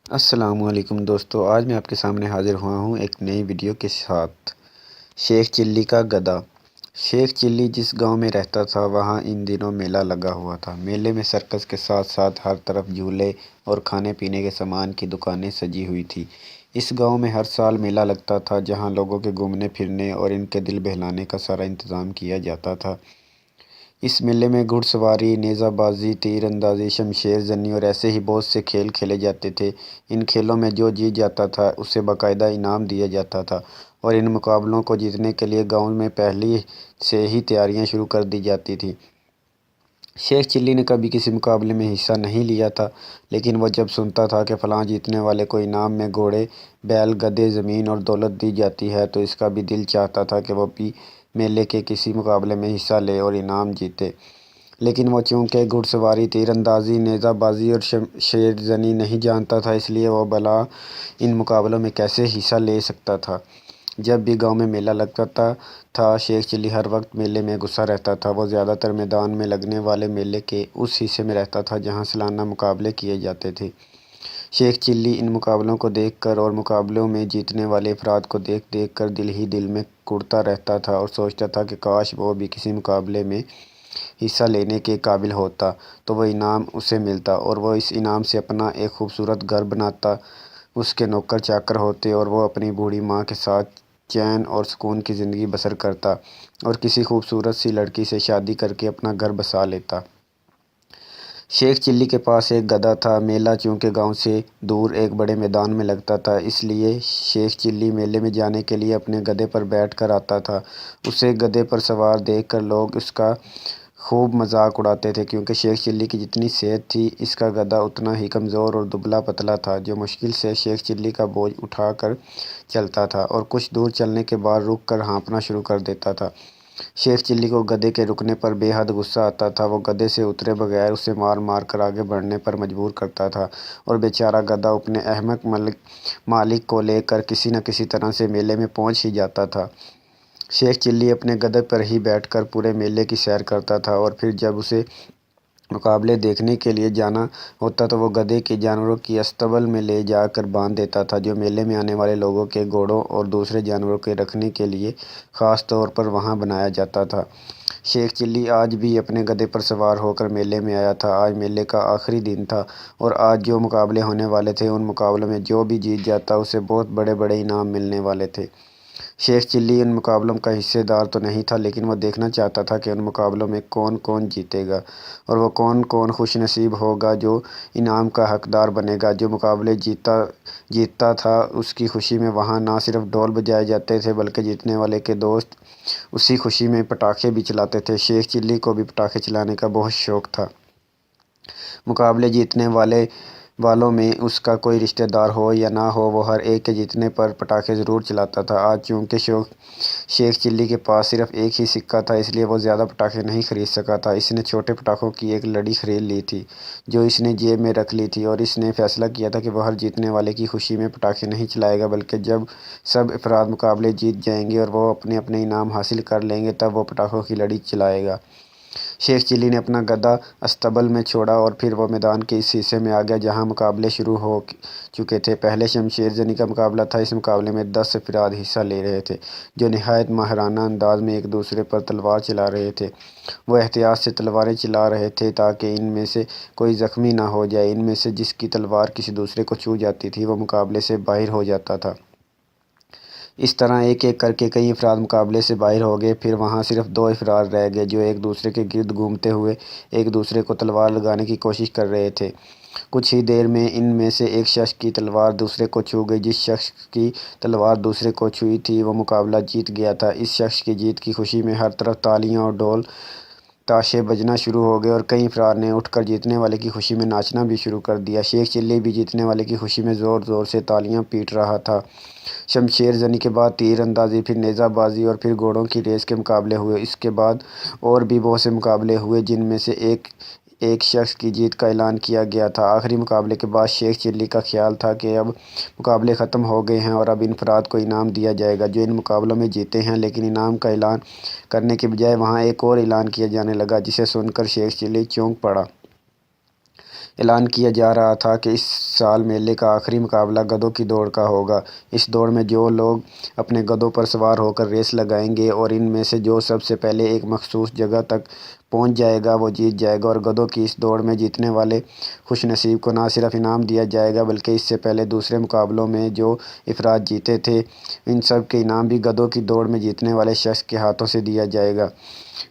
السلام علیکم دوستو، آج میں آپ کے سامنے حاضر ہوا ہوں ایک نئی ویڈیو کے ساتھ۔ شیخ چلی کا گدھا۔ شیخ چلی جس گاؤں میں رہتا تھا وہاں ان دنوں میلہ لگا ہوا تھا۔ میلے میں سرکس کے ساتھ ساتھ ہر طرف جھولے اور کھانے پینے کے سامان کی دکانیں سجی ہوئی تھیں۔ اس گاؤں میں ہر سال میلہ لگتا تھا جہاں لوگوں کے گھومنے پھرنے اور ان کے دل بہلانے کا سارا انتظام کیا جاتا تھا۔ اس میلے میں گھڑ سواری، نیزہ بازی، تیر اندازی، شمشیر زنی اور ایسے ہی بہت سے کھیل کھیلے جاتے تھے۔ ان کھیلوں میں جو جیت جاتا تھا اسے باقاعدہ انعام دیا جاتا تھا اور ان مقابلوں کو جیتنے کے لیے گاؤں میں پہلے سے ہی تیاریاں شروع کر دی جاتی تھیں۔ شیخ چلی نے کبھی کسی مقابلے میں حصہ نہیں لیا تھا، لیکن وہ جب سنتا تھا کہ فلاں جیتنے والے کو انعام میں گھوڑے، بیل، گدھے، زمین اور دولت دی جاتی ہے تو اس کا بھی دل چاہتا تھا کہ وہ بھی میلے کے کسی مقابلے میں حصہ لے اور انعام جیتے۔ لیکن وہ چونکہ گھڑ سواری، تیر اندازی، نیزہ بازی اور شمشیر زنی نہیں جانتا تھا، اس لیے وہ بھلا ان مقابلوں میں کیسے حصہ لے سکتا تھا۔ جب بھی گاؤں میں میلہ لگتا تھا شیخ چلی ہر وقت میلے میں گھسا رہتا تھا۔ وہ زیادہ تر میدان میں لگنے والے میلے کے اس حصے میں رہتا تھا جہاں سالانہ مقابلے کیے جاتے تھے۔ شیخ چلی ان مقابلوں کو دیکھ کر اور مقابلوں میں جیتنے والے افراد کو دیکھ دیکھ کر دل ہی دل میں کڑتا رہتا تھا اور سوچتا تھا کہ کاش وہ بھی کسی مقابلے میں حصہ لینے کے قابل ہوتا تو وہ انعام اسے ملتا اور وہ اس انعام سے اپنا ایک خوبصورت گھر بناتا، اس کے نوکر چاکر ہوتے اور وہ اپنی بوڑھی ماں کے ساتھ چین اور سکون کی زندگی بسر کرتا اور کسی خوبصورت سی لڑکی سے شادی کر کے اپنا گھر بسا لیتا۔ شیخ چلی کے پاس ایک گدھا تھا۔ میلہ چونکہ گاؤں سے دور ایک بڑے میدان میں لگتا تھا، اس لیے شیخ چلی میلے میں جانے کے لیے اپنے گدھے پر بیٹھ کر آتا تھا۔ اسے گدھے پر سوار دیکھ کر لوگ اس کا خوب مذاق اڑاتے تھے کیونکہ شیخ چلی کی جتنی صحت تھی اس کا گدھا اتنا ہی کمزور اور دبلا پتلا تھا جو مشکل سے شیخ چلی کا بوجھ اٹھا کر چلتا تھا اور کچھ دور چلنے کے بعد رک کر ہانپنا شروع کر دیتا تھا۔ شیخ چلی کو گدھے کے رکنے پر بے حد غصہ آتا تھا۔ وہ گدھے سے اترے بغیر اسے مار مار کر آگے بڑھنے پر مجبور کرتا تھا اور بیچارہ گدھا اپنے احمق مالک کو لے کر کسی نہ کسی طرح سے میلے میں پہنچ ہی جاتا تھا۔ شیخ چلی اپنے گدھے پر ہی بیٹھ کر پورے میلے کی سیر کرتا تھا اور پھر جب اسے مقابلے دیکھنے کے لیے جانا ہوتا تو وہ گدھے کے جانوروں کی اصطبل میں لے جا کر باندھ دیتا تھا جو میلے میں آنے والے لوگوں کے گھوڑوں اور دوسرے جانوروں کے رکھنے کے لیے خاص طور پر وہاں بنایا جاتا تھا۔ شیخ چلی آج بھی اپنے گدھے پر سوار ہو کر میلے میں آیا تھا۔ آج میلے کا آخری دن تھا اور آج جو مقابلے ہونے والے تھے ان مقابلوں میں جو بھی جیت جاتا اسے بہت بڑے بڑے انعام ملنے والے تھے۔ شیخ چلی ان مقابلوں کا حصہ دار تو نہیں تھا، لیکن وہ دیکھنا چاہتا تھا کہ ان مقابلوں میں کون کون جیتے گا اور وہ کون کون خوش نصیب ہوگا جو انعام کا حقدار بنے گا۔ جو مقابلے جیتتا تھا اس کی خوشی میں وہاں نہ صرف ڈھول بجائے جاتے تھے بلکہ جیتنے والے کے دوست اسی خوشی میں پٹاخے بھی چلاتے تھے۔ شیخ چلی کو بھی پٹاخے چلانے کا بہت شوق تھا۔ مقابلے جیتنے والوں میں اس کا کوئی رشتہ دار ہو یا نہ ہو وہ ہر ایک کے جیتنے پر پٹاخے ضرور چلاتا تھا۔ آج چونکہ شیخ چلی کے پاس صرف ایک ہی سکہ تھا اس لیے وہ زیادہ پٹاخے نہیں خرید سکا تھا۔ اس نے چھوٹے پٹاخوں کی ایک لڑی خرید لی تھی جو اس نے جیب میں رکھ لی تھی اور اس نے فیصلہ کیا تھا کہ وہ ہر جیتنے والے کی خوشی میں پٹاخے نہیں چلائے گا بلکہ جب سب افراد مقابلے جیت جائیں گے اور وہ اپنے اپنے انعام حاصل کر لیں گے تب وہ پٹاخوں کی لڑی چلائے گا۔ شیخ چلی نے اپنا گدھا اصطبل میں چھوڑا اور پھر وہ میدان کے اس حصے میں آ گیا جہاں مقابلے شروع ہو چکے تھے۔ پہلے شمشیر زنی کا مقابلہ تھا۔ اس مقابلے میں 10 افراد حصہ لے رہے تھے جو نہایت ماہرانہ انداز میں ایک دوسرے پر تلوار چلا رہے تھے۔ وہ احتیاط سے تلواریں چلا رہے تھے تاکہ ان میں سے کوئی زخمی نہ ہو جائے۔ ان میں سے جس کی تلوار کسی دوسرے کو چھو جاتی تھی وہ مقابلے سے باہر ہو جاتا تھا۔ اس طرح ایک ایک کر کے کئی افراد مقابلے سے باہر ہو گئے۔ پھر وہاں صرف 2 افراد رہ گئے جو ایک دوسرے کے گرد گھومتے ہوئے ایک دوسرے کو تلوار لگانے کی کوشش کر رہے تھے۔ کچھ ہی دیر میں ان میں سے ایک شخص کی تلوار دوسرے کو چھو گئی۔ جس شخص کی تلوار دوسرے کو چھوئی تھی وہ مقابلہ جیت گیا تھا۔ اس شخص کی جیت کی خوشی میں ہر طرف تالیاں اور ڈھول تاشے بجنا شروع ہو گئے اور کئی افراد نے اٹھ کر جیتنے والے کی خوشی میں ناچنا بھی شروع کر دیا۔ شیخ چلی بھی جیتنے والے کی خوشی میں زور زور سے تالیاں پیٹ رہا تھا۔ شمشیر زنی کے بعد تیر اندازی، پھر نیزہ بازی اور پھر گھوڑوں کی ریس کے مقابلے ہوئے۔ اس کے بعد اور بھی بہت سے مقابلے ہوئے جن میں سے ایک شخص کی جیت کا اعلان کیا گیا تھا۔ آخری مقابلے کے بعد شیخ چلی کا خیال تھا کہ اب مقابلے ختم ہو گئے ہیں اور اب ان افراد کو انعام دیا جائے گا جو ان مقابلوں میں جیتے ہیں، لیکن انعام کا اعلان کرنے کے بجائے وہاں ایک اور اعلان کیا جانے لگا جسے سن کر شیخ چلی چونک پڑا۔ اعلان کیا جا رہا تھا کہ اس سال میلے کا آخری مقابلہ گدھوں کی دوڑ کا ہوگا۔ اس دوڑ میں جو لوگ اپنے گدھوں پر سوار ہو کر ریس لگائیں گے اور ان میں سے جو سب سے پہلے ایک مخصوص جگہ تک پہنچ جائے گا وہ جیت جائے گا۔ اور گدھوں کی اس دوڑ میں جیتنے والے خوش نصیب کو نہ صرف انعام دیا جائے گا بلکہ اس سے پہلے دوسرے مقابلوں میں جو افراد جیتے تھے ان سب کے انعام بھی گدھوں کی دوڑ میں جیتنے والے شخص کے ہاتھوں سے دیا جائے گا۔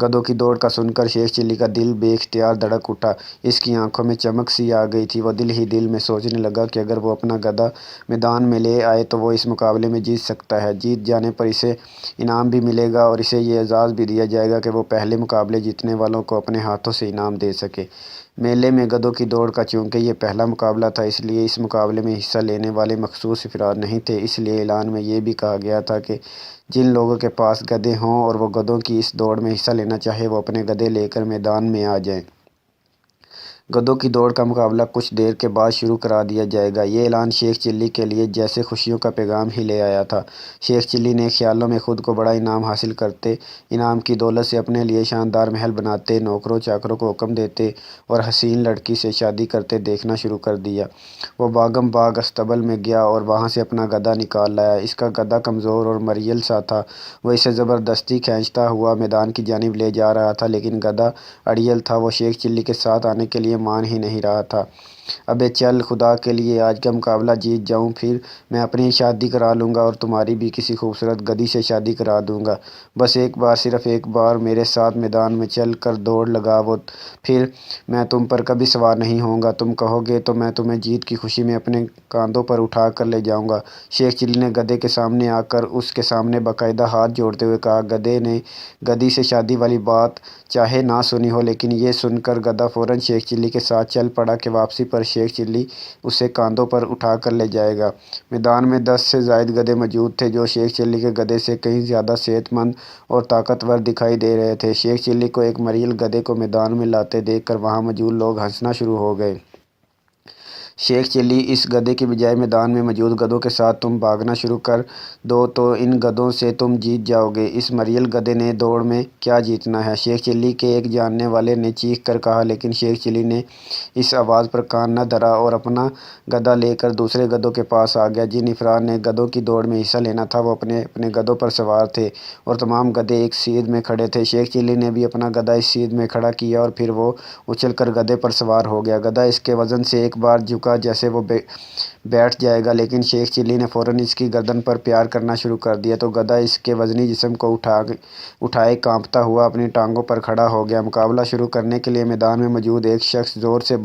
گدھوں کی دوڑ کا سن کر شیخ چلی کا دل بے اختیار دھڑک اٹھا۔ اس کی آنکھوں میں چمک سی آ گئی تھی۔ وہ دل ہی دل میں سوچنے لگا کہ اگر وہ اپنا گدھا میدان میں لے آئے تو وہ اس مقابلے میں جیت سکتا ہے۔ جیت جانے پر اسے انعام بھی ملے گا اور اسے یہ اعزاز بھی دیا جائے گا کہ وہ پہلے مقابلے جیتنے والوں کو اپنے ہاتھوں سے انعام دے سکے۔ میلے میں گدھوں کی دوڑ کا چونکہ یہ پہلا مقابلہ تھا اس لیے اس مقابلے میں حصہ لینے والے مخصوص افراد نہیں تھے، اس لیے اعلان میں یہ بھی کہا گیا تھا کہ جن لوگوں کے پاس گدھے ہوں اور وہ گدھوں کی اس دوڑ میں حصہ لینا چاہیں وہ اپنے گدھے لے کر میدان میں آ جائیں۔ گدھوں کی دوڑ کا مقابلہ کچھ دیر کے بعد شروع کرا دیا جائے گا۔ یہ اعلان شیخ چلی کے لیے جیسے خوشیوں کا پیغام ہی لے آیا تھا۔ شیخ چلی نے خیالوں میں خود کو بڑا انعام حاصل کرتے، انعام کی دولت سے اپنے لیے شاندار محل بناتے، نوکروں چاکروں کو حکم دیتے اور حسین لڑکی سے شادی کرتے دیکھنا شروع کر دیا۔ وہ باغم باغ استبل میں گیا اور وہاں سے اپنا گدھا نکال لایا۔ اس کا گدھا کمزور اور مریل سا تھا۔ وہ اسے زبردستی کھینچتا ہوا میدان کی جانب لے جا رہا تھا لیکن گدھا اڑیل تھا۔ وہ شیخ چلی کے ساتھ آنے کے لیے مان ہی نہیں رہا تھا۔ ابے چل، خدا کے لیے آج کا مقابلہ جیت جاؤں، پھر میں اپنی شادی کرا لوں گا اور تمہاری بھی کسی خوبصورت گدھی سے شادی کرا دوں گا۔ بس ایک بار، صرف ایک بار میرے ساتھ میدان میں چل کر دوڑ لگاؤ، پھر میں تم پر کبھی سوار نہیں ہوں گا۔ تم کہو گے تو میں تمہیں جیت کی خوشی میں اپنے کاندھوں پر اٹھا کر لے جاؤں گا۔ شیخ چلی نے گدھے کے سامنے آ کر اس کے سامنے باقاعدہ ہاتھ جوڑتے ہوئے کہا۔ گدھے نے گدھی سے شادی والی بات چاہے نہ سنی ہو لیکن یہ سن کر گدھا فوراً شیخ چلی کے ساتھ چل پڑا کہ واپسی پر شیخ چلی اسے کاندھوں پر اٹھا کر لے جائے گا۔ میدان میں 10 سے زائد گدھے موجود تھے جو شیخ چلی کے گدھے سے کہیں زیادہ صحت مند اور طاقتور دکھائی دے رہے تھے۔ شیخ چلی کو ایک مریل گدھے کو میدان میں لاتے دیکھ کر وہاں موجود لوگ ہنسنا شروع ہو گئے۔ شیخ چلی، اس گدھے کی بجائے میدان میں موجود گدھوں کے ساتھ تم بھاگنا شروع کر دو تو ان گدھوں سے تم جیت جاؤ گے۔ اس مریل گدھے نے دوڑ میں کیا جیتنا ہے؟ شیخ چلی کے ایک جاننے والے نے چیخ کر کہا لیکن شیخ چلی نے اس آواز پر کان نہ دھرا اور اپنا گدھا لے کر دوسرے گدھوں کے پاس آ گیا۔ جن افراد نے گدھوں کی دوڑ میں حصہ لینا تھا وہ اپنے اپنے گدھوں پر سوار تھے اور تمام گدھے ایک سیدھ میں کھڑے تھے۔ شیخ چلی نے بھی اپنا گدھا اس سیدھ میں کھڑا کیا اور پھر وہ اچھل کر گدھے پر سوار ہو گیا۔ گدھا اس کے وزن سے ایک بار جھکا جیسے وہ بیٹھ جائے گا لیکن شیخ چلی نے فوراً اس کی گردن پر پیار کرنا شروع کر دیا تو گدھا اس کے وزنی جسم کو اٹھائے کانپتا ہوا اپنی ٹانگوں پر کھڑا ہو گیا۔ مقابلہ شروع کرنے کے لیے میدان میں موجود ایک شخص زور سے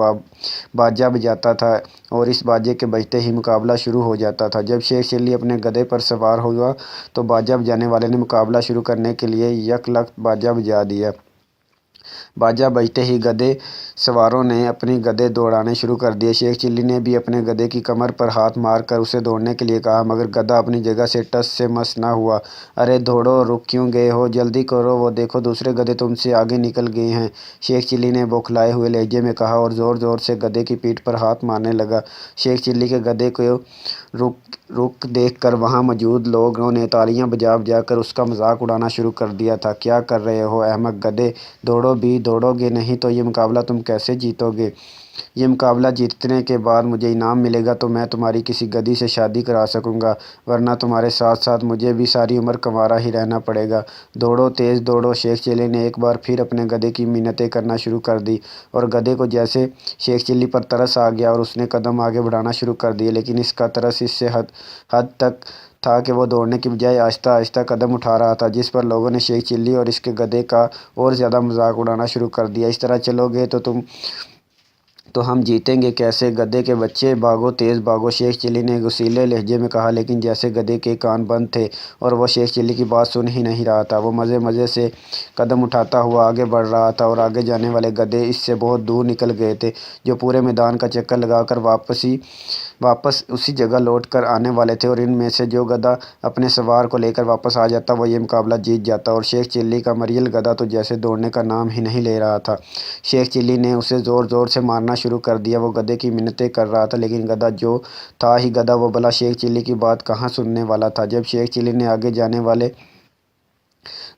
باجا بجاتا تھا اور اس باجے کے بجتے ہی مقابلہ شروع ہو جاتا تھا۔ جب شیخ چلی اپنے گدھے پر سوار ہوا تو باجا بجانے والے نے مقابلہ شروع کرنے کے لیے یک لخت باجا بجا دیا۔ باجا بجتے ہی گدھے سواروں نے اپنے گدھے دوڑانے شروع کر دیے۔ شیخ چلی نے بھی اپنے گدھے کی کمر پر ہاتھ مار کر اسے دوڑنے کے لیے کہا مگر گدھا اپنی جگہ سے ٹس سے مس نہ ہوا۔ ارے دوڑو، رک کیوں گئے ہو؟ جلدی کرو، وہ دیکھو دوسرے گدھے تم سے آگے نکل گئے ہیں، شیخ چلی نے بوکھلائے ہوئے لہجے میں کہا اور زور زور سے گدھے کی پیٹھ پر ہاتھ مارنے لگا۔ شیخ چلی کے گدھے کو رک دیکھ کر وہاں موجود لوگوں نے تالیاں بجا بجا کر اس کا مذاق اڑانا شروع کر دیا تھا۔ کیا کر رہے ہو احمق گدھے، دوڑو بھی، دوڑو گے نہیں تو یہ مقابلہ تم کیسے جیتو گے؟ یہ مقابلہ جیتنے کے بعد مجھے انعام ملے گا تو میں تمہاری کسی گدھی سے شادی کرا سکوں گا، ورنہ تمہارے ساتھ ساتھ مجھے بھی ساری عمر کنوارا ہی رہنا پڑے گا۔ دوڑو، تیز دوڑو۔ شیخ چلی نے ایک بار پھر اپنے گدھے کی منتیں کرنا شروع کر دی اور گدھے کو جیسے شیخ چلی پر ترس آ گیا اور اس نے قدم آگے بڑھانا شروع کر دیے لیکن اس کا ترس اس سے حد تک تھا کہ وہ دوڑنے کی بجائے آہستہ آہستہ قدم اٹھا رہا تھا جس پر لوگوں نے شیخ چلی اور اس کے گدھے کا اور زیادہ مذاق اڑانا شروع کر دیا۔ اس طرح چلو گے تو ہم جیتیں گے کیسے؟ گدھے کے بچے، بھاگو، تیز بھاگو، شیخ چلی نے غصیلے لہجے میں کہا لیکن جیسے گدھے کے کان بند تھے اور وہ شیخ چلی کی بات سن ہی نہیں رہا تھا۔ وہ مزے مزے سے قدم اٹھاتا ہوا آگے بڑھ رہا تھا اور آگے جانے والے گدھے اس سے بہت دور نکل گئے تھے جو پورے میدان کا چکر لگا کر واپس اسی جگہ لوٹ کر آنے والے تھے اور ان میں سے جو گدھا اپنے سوار کو لے کر واپس آ جاتا وہ یہ مقابلہ جیت جاتا اور شیخ چلی کا مریل گدھا تو جیسے دوڑنے کا نام ہی نہیں لے رہا تھا۔ شیخ چلی نے اسے زور زور سے مارنا شروع کر دیا۔ وہ گدھے کی منتیں کر رہا تھا لیکن گدھا جو تھا ہی گدھا، وہ بھلا شیخ چلی کی بات کہاں سننے والا تھا۔ جب شیخ چلی نے آگے جانے والے